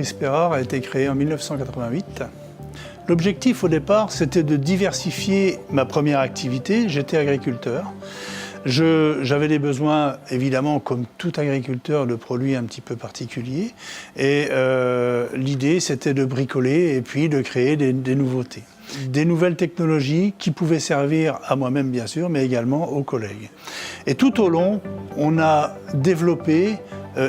l'entreprise Perrard a été créée en 1988. L'objectif au départ, c'était de diversifier ma première activité. J'étais agriculteur. J'avais des besoins, évidemment, comme tout agriculteur, de produits un petit peu particuliers. Et l'idée, c'était de bricoler et puis de créer des nouveautés. Des nouvelles technologies qui pouvaient servir à moi-même, bien sûr, mais également aux collègues. Et tout au long, on a développé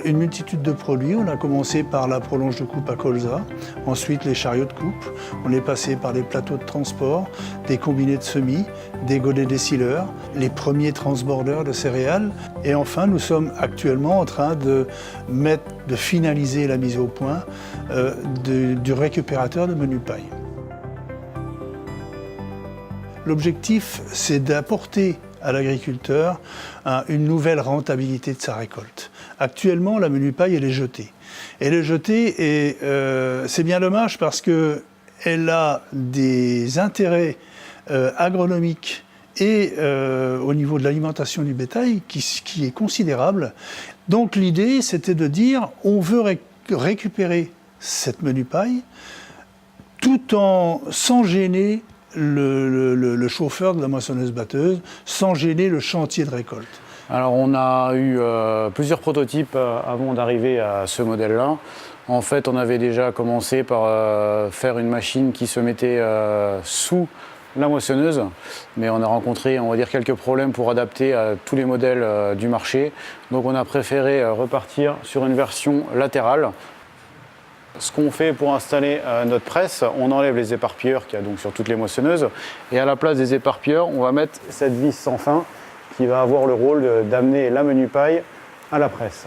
une multitude de produits. On a commencé par la prolonge de coupe à colza, ensuite les chariots de coupe. On est passé par des plateaux de transport, des combinés de semis, des godets décileurs, les premiers transbordeurs de céréales. Et enfin, nous sommes actuellement en train de finaliser la mise au point du récupérateur de menu paille. L'objectif, c'est d'apporter à l'agriculteur une nouvelle rentabilité de sa récolte. Actuellement, la menu paille, elle est jetée. Elle est jetée et c'est bien dommage parce qu'elle a des intérêts agronomiques et au niveau de l'alimentation du bétail qui est considérable. Donc l'idée, c'était de dire on veut récupérer cette menu paille sans gêner le chauffeur de la moissonneuse-batteuse, sans gêner le chantier de récolte. Alors on a eu plusieurs prototypes avant d'arriver à ce modèle-là. En fait, on avait déjà commencé par faire une machine qui se mettait sous la moissonneuse, mais on a rencontré, on va dire, quelques problèmes pour adapter à tous les modèles du marché. Donc on a préféré repartir sur une version latérale. Ce qu'on fait pour installer notre presse, on enlève les éparpilleurs qu'il y a donc sur toutes les moissonneuses, et à la place des éparpilleurs, on va mettre cette vis sans fin qui va avoir le rôle d'amener la menu paille à la presse.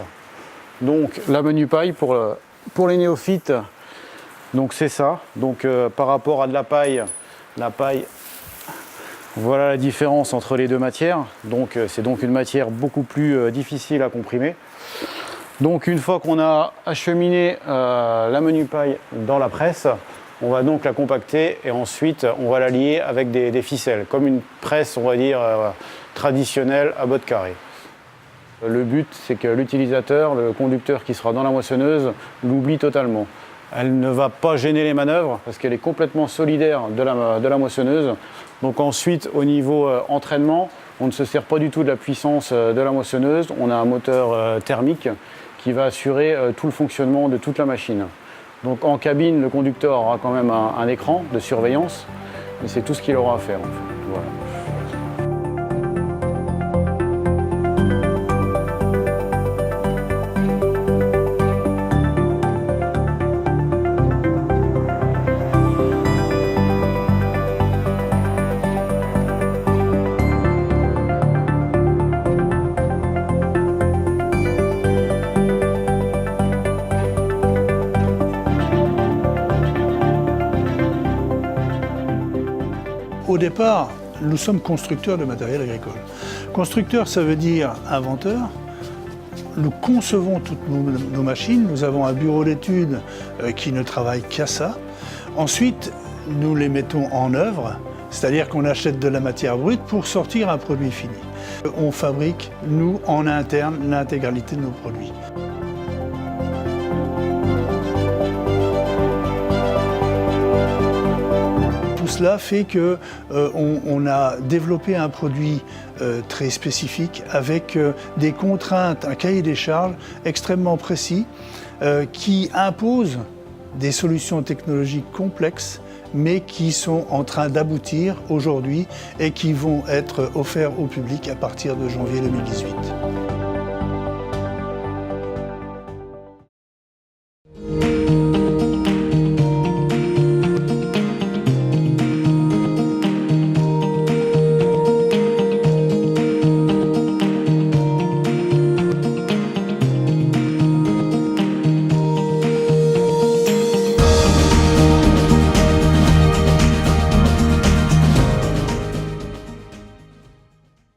Donc la menu paille pour les néophytes, donc c'est ça. Donc par rapport à de la paille, voilà la différence entre les deux matières. Donc c'est donc une matière beaucoup plus difficile à comprimer. Donc une fois qu'on a acheminé la menu paille dans la presse, on va donc la compacter et ensuite on va la lier avec des ficelles, comme une presse, on va dire, traditionnelle à botte carrée. Le but, c'est que l'utilisateur, le conducteur qui sera dans la moissonneuse, l'oublie totalement. Elle ne va pas gêner les manœuvres parce qu'elle est complètement solidaire de la moissonneuse. Donc ensuite, au niveau entraînement, on ne se sert pas du tout de la puissance de la moissonneuse. On a un moteur thermique qui va assurer tout le fonctionnement de toute la machine. Donc en cabine, le conducteur aura quand même un écran de surveillance, mais c'est tout ce qu'il aura à faire en fait. Voilà. Au départ, nous sommes constructeurs de matériel agricole. Constructeur, ça veut dire inventeur. Nous concevons toutes nos machines. Nous avons un bureau d'études qui ne travaille qu'à ça. Ensuite, nous les mettons en œuvre, c'est-à-dire qu'on achète de la matière brute pour sortir un produit fini. On fabrique, nous, en interne, l'intégralité de nos produits. Tout cela fait qu'on a développé un produit très spécifique avec des contraintes, un cahier des charges extrêmement précis qui impose des solutions technologiques complexes mais qui sont en train d'aboutir aujourd'hui et qui vont être offerts au public à partir de janvier 2018.